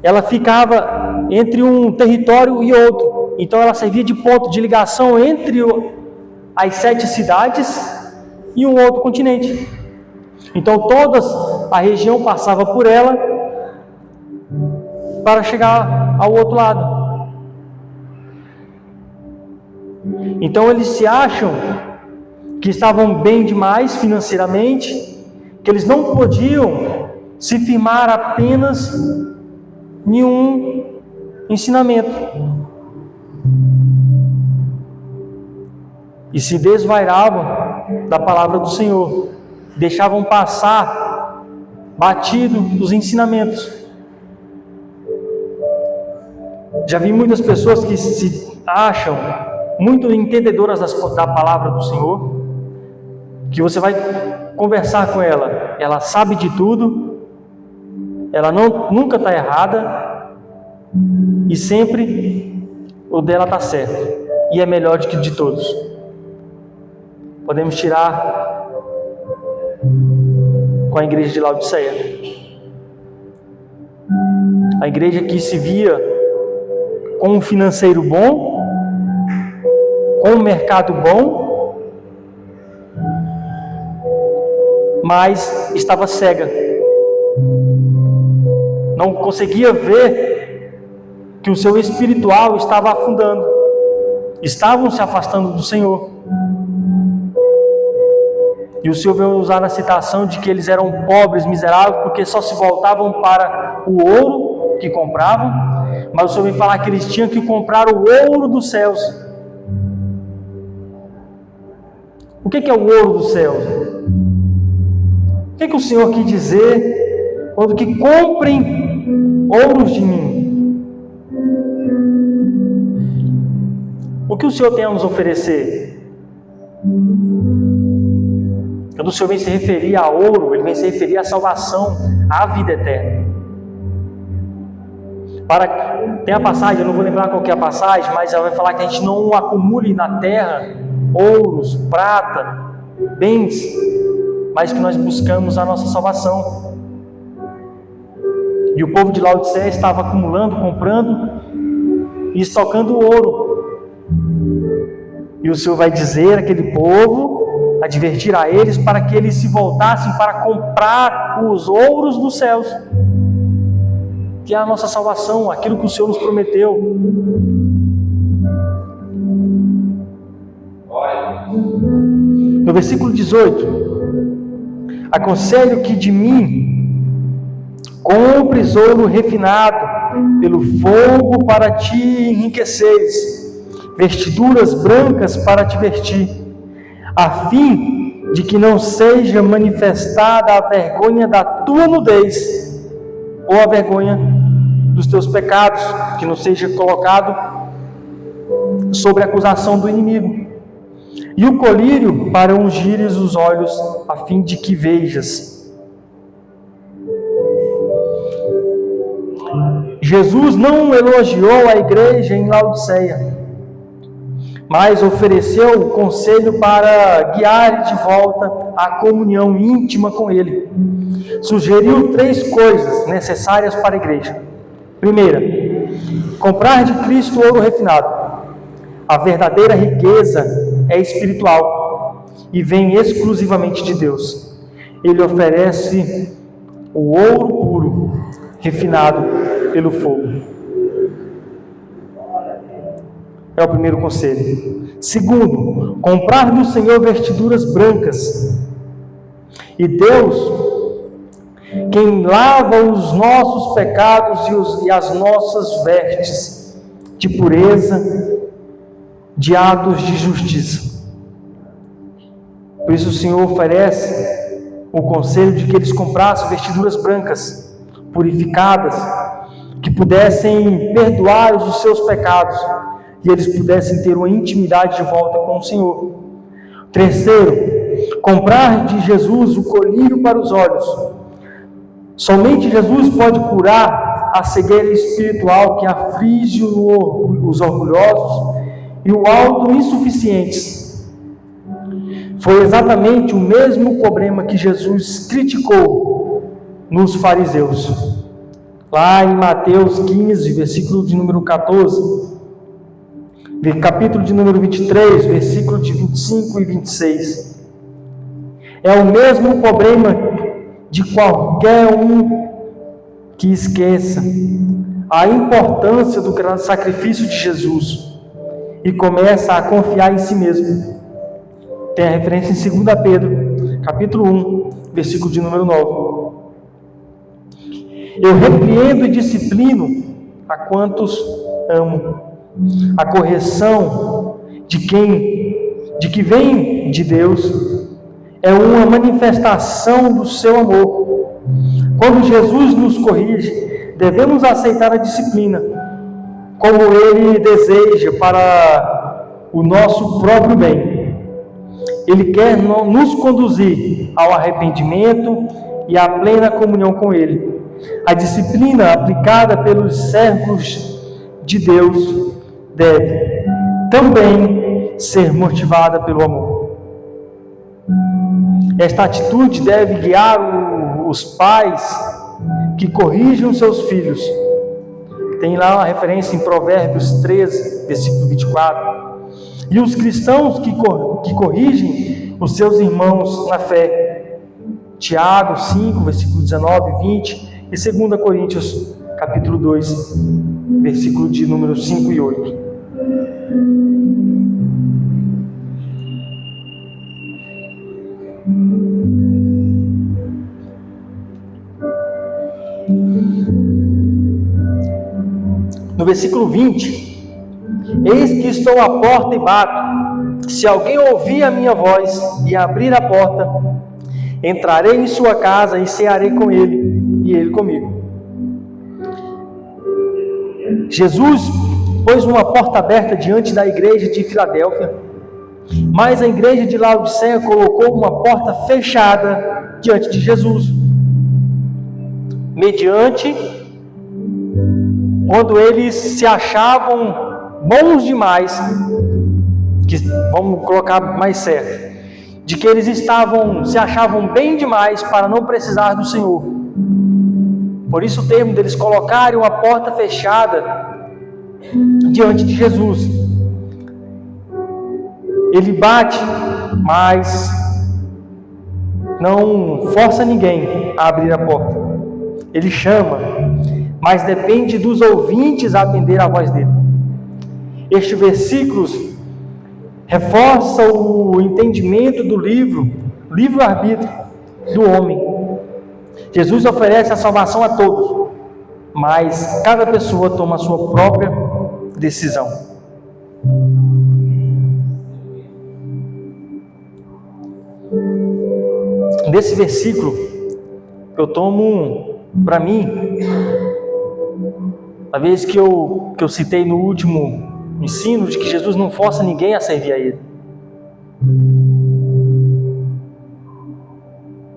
ela ficava entre um território e outro. Então ela servia de ponto de ligação entre as 7 cidades e um outro continente. Então toda a região passava por ela para chegar ao outro lado. Então eles se acham que estavam bem demais financeiramente, que eles não podiam se firmar apenas em um ensinamento, e se desvairavam da palavra do Senhor, deixavam passar batido os ensinamentos. Já vi muitas pessoas que se acham muito entendedoras da palavra do Senhor, que você vai conversar com ela, ela sabe de tudo, ela nunca está errada, e sempre o dela está certo, e é melhor do que de todos. Podemos tirar com a igreja de Laodiceia, a igreja que se via com um financeiro bom, com um mercado bom, mas estava cega, não conseguia ver que o seu espiritual estava afundando, estavam se afastando do Senhor. E o Senhor veio usar na citação de que eles eram pobres, miseráveis, porque só se voltavam para o ouro que compravam, Mas o Senhor vem falar que eles tinham que comprar o ouro dos céus. O que é o ouro dos céus? O que o Senhor quis dizer quando que comprem ouros de mim? O que o Senhor tem a nos oferecer? Quando o Senhor vem se referir a ouro, Ele vem se referir à salvação, à vida eterna. Tem a passagem, eu não vou lembrar qual que é a passagem, mas ela vai falar que a gente não acumule na terra ouros, prata, bens, mas que nós buscamos a nossa salvação. E o povo de Laodiceia estava acumulando, comprando e estocando ouro. E o Senhor vai dizer àquele povo, advertir a eles, para que eles se voltassem para comprar os ouros dos céus, que é a nossa salvação, aquilo que o Senhor nos prometeu. No versículo 18: aconselho que de mim compres ouro refinado pelo fogo para te enriqueceres, vestiduras brancas para te vestir, a fim de que não seja manifestada a vergonha da tua nudez, ou a vergonha dos teus pecados, que não seja colocado sobre a acusação do inimigo. E o colírio para ungires os olhos, a fim de que vejas. Jesus não elogiou a igreja em Laodiceia, mas ofereceu o conselho para guiar de volta à comunhão íntima com Ele. Sugeriu 3 coisas necessárias para a igreja. Primeira, comprar de Cristo ouro refinado. A verdadeira riqueza é espiritual e vem exclusivamente de Deus. Ele oferece o ouro puro, refinado pelo fogo. É o primeiro conselho. Segundo, comprar do Senhor vestiduras brancas. E Deus, quem lava os nossos pecados e as nossas vestes de pureza, de atos de justiça. Por isso o Senhor oferece o conselho de que eles comprassem vestiduras brancas, purificadas, que pudessem perdoar os seus pecados e eles pudessem ter uma intimidade de volta com o Senhor. Terceiro, comprar de Jesus o colírio para os olhos. Somente Jesus pode curar a cegueira espiritual que aflige os orgulhosos e o auto-insuficientes. Foi exatamente o mesmo problema que Jesus criticou nos fariseus. Lá em Mateus 15, versículo de número 14, capítulo de número 23, versículo de 25 e 26. É o mesmo problema de qualquer um que esqueça a importância do sacrifício de Jesus e começa a confiar em si mesmo. Tem a referência em 2 Pedro, capítulo 1, versículo de número 9. Eu repreendo e disciplino a quantos amo. A correção de que vem de Deus é uma manifestação do seu amor. Quando Jesus nos corrige, devemos aceitar a disciplina como Ele deseja para o nosso próprio bem. Ele quer nos conduzir ao arrependimento e à plena comunhão com Ele. A disciplina aplicada pelos servos de Deus deve também ser motivada pelo amor. Esta atitude deve guiar os pais que corrigem os seus filhos. Tem lá uma referência em Provérbios 13, versículo 24. E os cristãos que corrigem os seus irmãos na fé. Tiago 5, versículo 19 e 20. E 2 Coríntios, capítulo 2, versículo de número 5 e 8. No No versículo 20: eis que estou à porta e bato. Se alguém ouvir a minha voz e abrir a porta, entrarei em sua casa e cearei com ele, e ele comigo. Jesus pôs uma porta aberta diante da igreja de Filadélfia, mas a igreja de Laodiceia colocou uma porta fechada diante de Jesus, mediante quando eles se achavam bons demais, que vamos colocar mais certo, de que eles se achavam bem demais para não precisar do Senhor. Por isso o termo deles colocarem uma porta fechada diante de Jesus. Ele bate, mas não força ninguém a abrir a porta. Ele chama, mas depende dos ouvintes atender a voz dele. Este versículo reforça o entendimento do livre-arbítrio do homem. Jesus oferece a salvação a todos, mas cada pessoa toma a sua própria decisão. Nesse versículo, eu tomo para mim, a vez que eu citei no último ensino, de que Jesus não força ninguém a servir a Ele.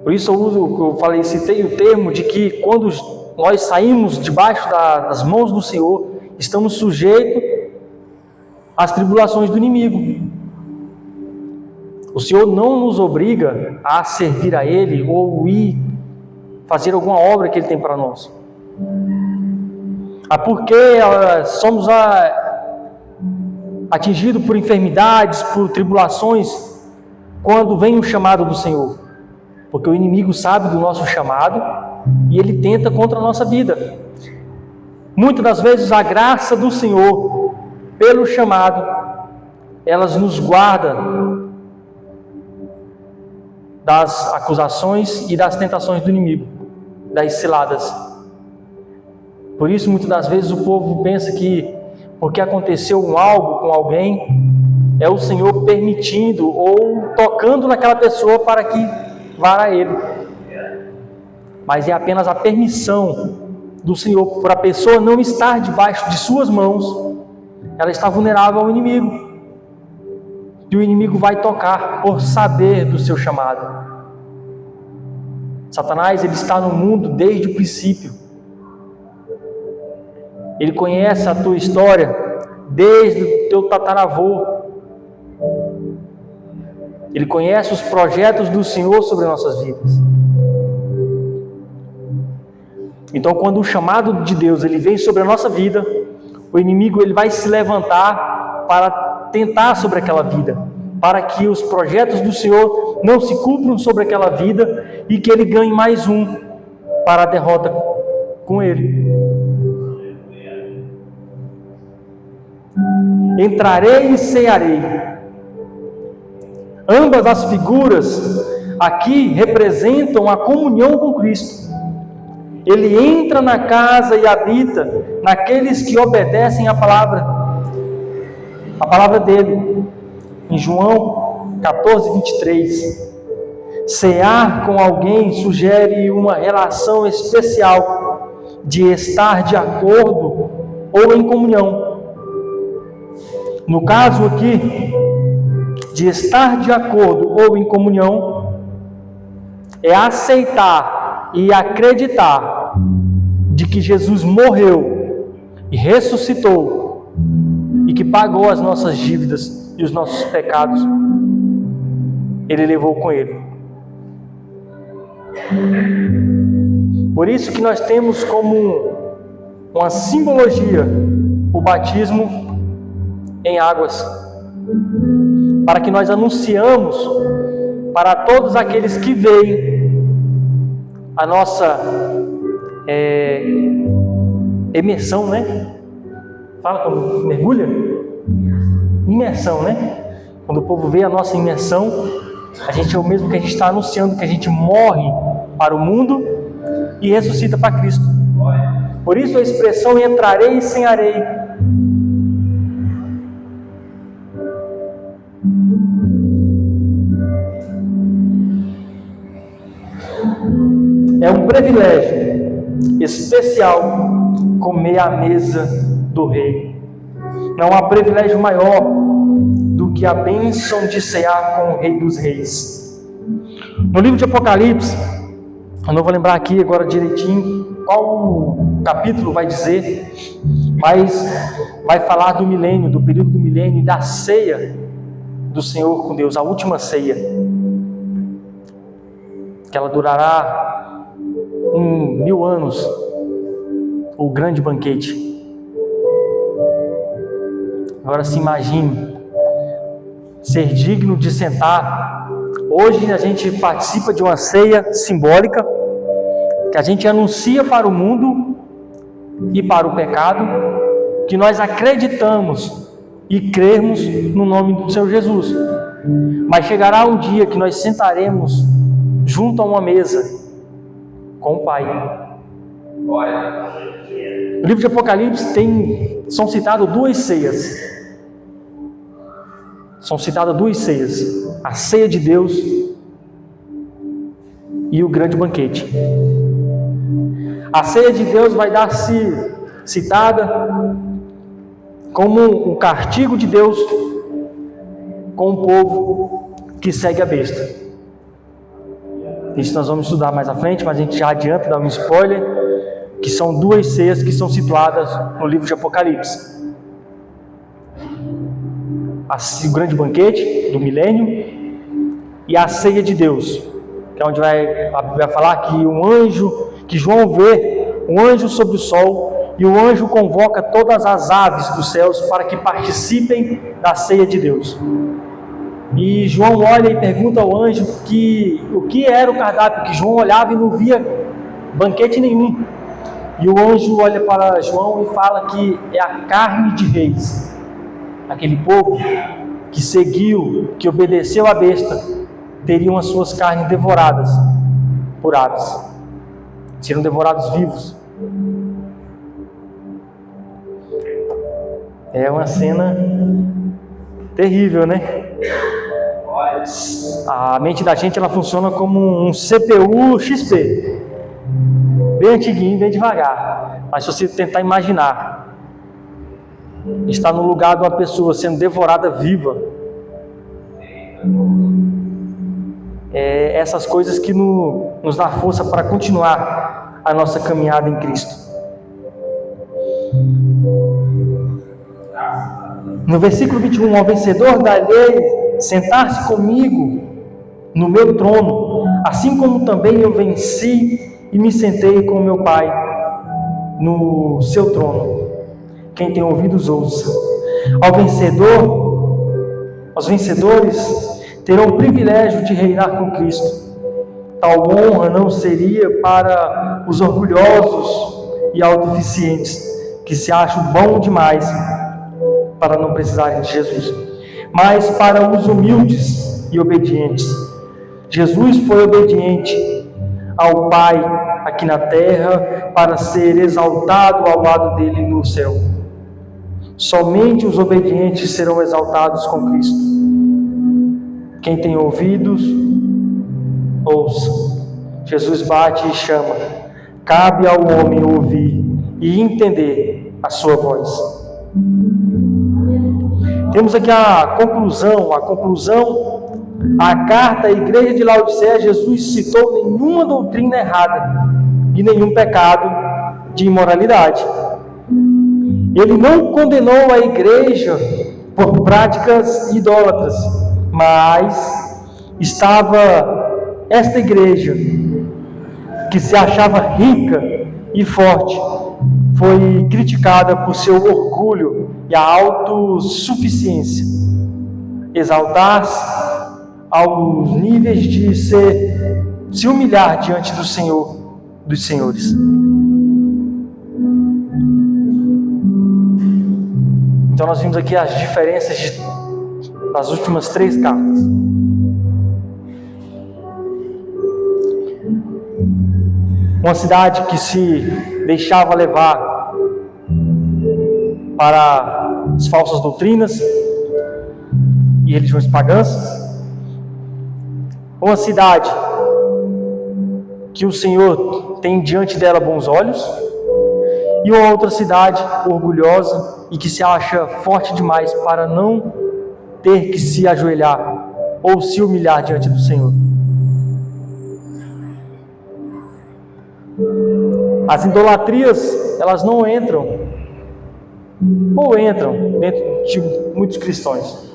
Por isso citei o termo de que quando nós saímos debaixo das mãos do Senhor, estamos sujeitos às tribulações do inimigo. O Senhor não nos obriga a servir a Ele ou ir fazer alguma obra que Ele tem para nós. Porque somos atingidos por enfermidades, por tribulações, quando vem o chamado do Senhor. Porque o inimigo sabe do nosso chamado e ele tenta contra a nossa vida. Muitas das vezes a graça do Senhor, pelo chamado, elas nos guarda das acusações e das tentações do inimigo, das ciladas. Por isso, muitas das vezes o povo pensa que porque aconteceu algo com alguém, é o Senhor permitindo ou tocando naquela pessoa para que vá a Ele. Mas é apenas a permissão do Senhor para a pessoa não estar debaixo de suas mãos. Ela está vulnerável ao inimigo. E o inimigo vai tocar por saber do seu chamado. Satanás, ele está no mundo desde o princípio. Ele conhece a tua história desde o teu tataravô. Ele conhece os projetos do Senhor sobre nossas vidas. Então, quando o chamado de Deus ele vem sobre a nossa vida, o inimigo ele vai se levantar para tentar sobre aquela vida, para que os projetos do Senhor não se cumpram sobre aquela vida e que ele ganhe mais um para a derrota com ele. Entrarei e cearei. Ambas as figuras aqui representam a comunhão com Cristo. Ele entra na casa e habita naqueles que obedecem a palavra dele. Em João 14:23, cear com alguém sugere uma relação especial de estar de acordo ou em comunhão. No caso aqui, de estar de acordo ou em comunhão, é aceitar e acreditar de que Jesus morreu e ressuscitou e que pagou as nossas dívidas e os nossos pecados. Ele levou com Ele. Por isso que nós temos como uma simbologia o batismo em águas, para que nós anunciamos para todos aqueles que veem a nossa imersão, né? Fala como mergulha? Imersão, né? Quando o povo vê a nossa imersão, a gente é o mesmo que a gente está anunciando, que a gente morre para o mundo e ressuscita para Cristo. Por isso a expressão entrarei e cearei. É um privilégio especial comer à mesa do rei. Não há privilégio maior do que a bênção de cear com o Rei dos Reis. No livro de Apocalipse, eu não vou lembrar aqui agora direitinho qual capítulo vai dizer, mas vai falar do milênio, do período do milênio e da ceia do Senhor com Deus, a última ceia, que ela durará 1000 anos, o grande banquete. Agora se imagine ser digno de sentar. Hoje a gente participa de uma ceia simbólica que a gente anuncia para o mundo e para o pecado que nós acreditamos e cremos no nome do Senhor Jesus. Mas chegará um dia que nós sentaremos junto a uma mesa com o Pai. No livro de Apocalipse são citadas duas ceias. São citadas duas ceias: a ceia de Deus e o grande banquete. A ceia de Deus vai dar-se citada como o castigo de Deus com o povo que segue a besta. Isso nós vamos estudar mais à frente, mas a gente já adianta, dá um spoiler, que são duas ceias que são situadas no livro de Apocalipse. O grande banquete do milênio e a ceia de Deus, que é onde vai falar que um anjo, que João vê um anjo sobre o sol, e o anjo convoca todas as aves dos céus para que participem da ceia de Deus. E João olha e pergunta ao anjo o que era o cardápio, que João olhava e não via banquete nenhum. E o anjo olha para João e fala que é a carne de reis. Aquele povo que seguiu, que obedeceu à besta, teriam as suas carnes devoradas por aves. Seriam devorados vivos. É uma cena terrível, né? A mente da gente, ela funciona como um CPU XP, bem antiguinho, bem devagar. Mas se você tentar imaginar estar no lugar de uma pessoa sendo devorada viva, essas coisas que nos dá força para continuar a nossa caminhada em Cristo. No versículo 21, ao vencedor darei sentar-se comigo no meu trono, assim como também eu venci e me sentei com meu Pai no seu trono. Quem tem ouvidos, ouça. Aos vencedores terão o privilégio de reinar com Cristo. Tal honra não seria para os orgulhosos e autossuficientes, que se acham bom demais para não precisarem de Jesus, mas para os humildes e obedientes. Jesus foi obediente ao Pai aqui na terra para ser exaltado ao lado dele no céu. Somente os obedientes serão exaltados com Cristo. Quem tem ouvidos, ouça. Jesus bate e chama. Cabe ao homem ouvir e entender a sua voz. Temos aqui a conclusão. A carta à igreja de Laodiceia, Jesus citou nenhuma doutrina errada e nenhum pecado de imoralidade. Ele não condenou a igreja por práticas idólatras, mas esta igreja, que se achava rica e forte, foi criticada por seu orgulho e a autossuficiência, exaltar-se aos níveis de se humilhar diante do Senhor dos senhores. Então nós vimos aqui as diferenças das últimas 3 cartas. Uma cidade que se deixava levar para as falsas doutrinas e religiões pagãs. Uma cidade que o Senhor tem diante dela bons olhos. E uma outra cidade orgulhosa e que se acha forte demais para não ter que se ajoelhar ou se humilhar diante do Senhor. As idolatrias, elas não entram, ou entram dentro de muitos cristãos.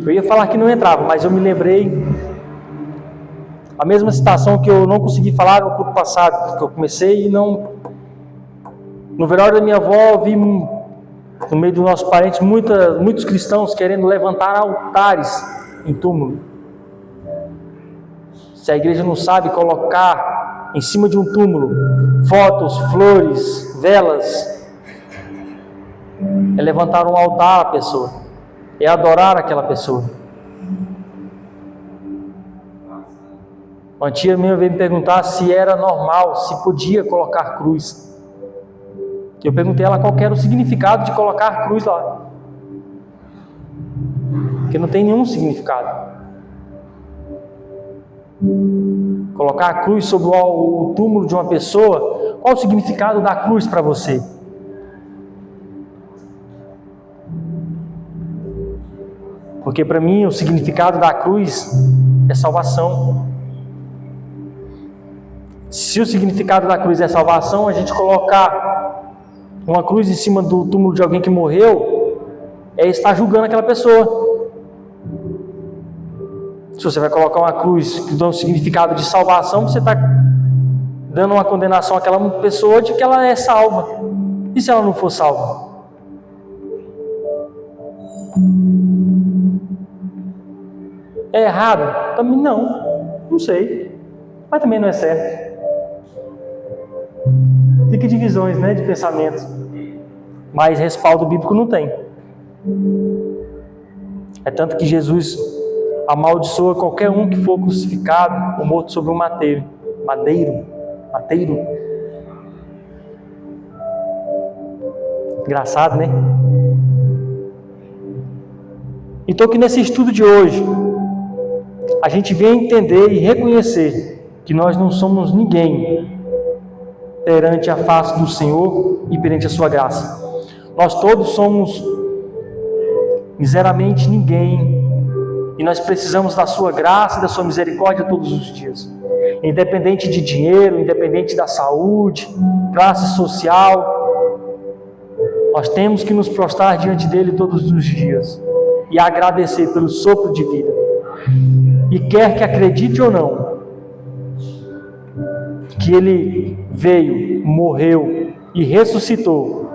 Eu ia falar que não entrava, mas eu me lembrei a mesma citação que eu não consegui falar no culto passado, que eu comecei e não... No velório da minha avó, vi no meio dos nossos parentes muitos cristãos querendo levantar altares em túmulo. Se a igreja não sabe colocar em cima de um túmulo fotos, flores, velas, é levantar um altar à pessoa, é adorar aquela pessoa. Uma tia minha veio me perguntar se era normal, se podia colocar cruz. Eu perguntei a ela qual era o significado de colocar cruz lá. Porque não tem nenhum significado. Colocar a cruz sobre o túmulo de uma pessoa, qual o significado da cruz para você? Porque para mim o significado da cruz é salvação. Se o significado da cruz é salvação, a gente colocar uma cruz em cima do túmulo de alguém que morreu é estar julgando aquela pessoa. Se você vai colocar uma cruz que dá um significado de salvação, você está dando uma condenação àquela pessoa de que ela é salva. E se ela não for salva? É errado? Também não sei, mas também não é certo. Fica divisões, de pensamento, mas respaldo bíblico não tem. É tanto que Jesus amaldiçoa qualquer um que for crucificado ou morto sobre um madeiro. Engraçado, né? Então que nesse estudo de hoje a gente venha entender e reconhecer que nós não somos ninguém perante a face do Senhor e perante a sua graça. Nós todos somos miseramente ninguém e nós precisamos da sua graça e da sua misericórdia todos os dias. Independente de dinheiro, independente da saúde, classe social, nós temos que nos prostrar diante dele todos os dias e agradecer pelo sopro de vida. E quer que acredite ou não, que ele veio, morreu e ressuscitou,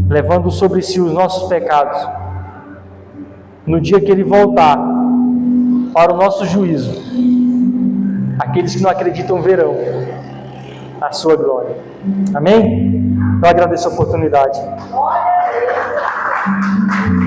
levando sobre si os nossos pecados. No dia que ele voltar para o nosso juízo, aqueles que não acreditam verão a sua glória. Amém? Eu agradeço a oportunidade. Glória a Deus.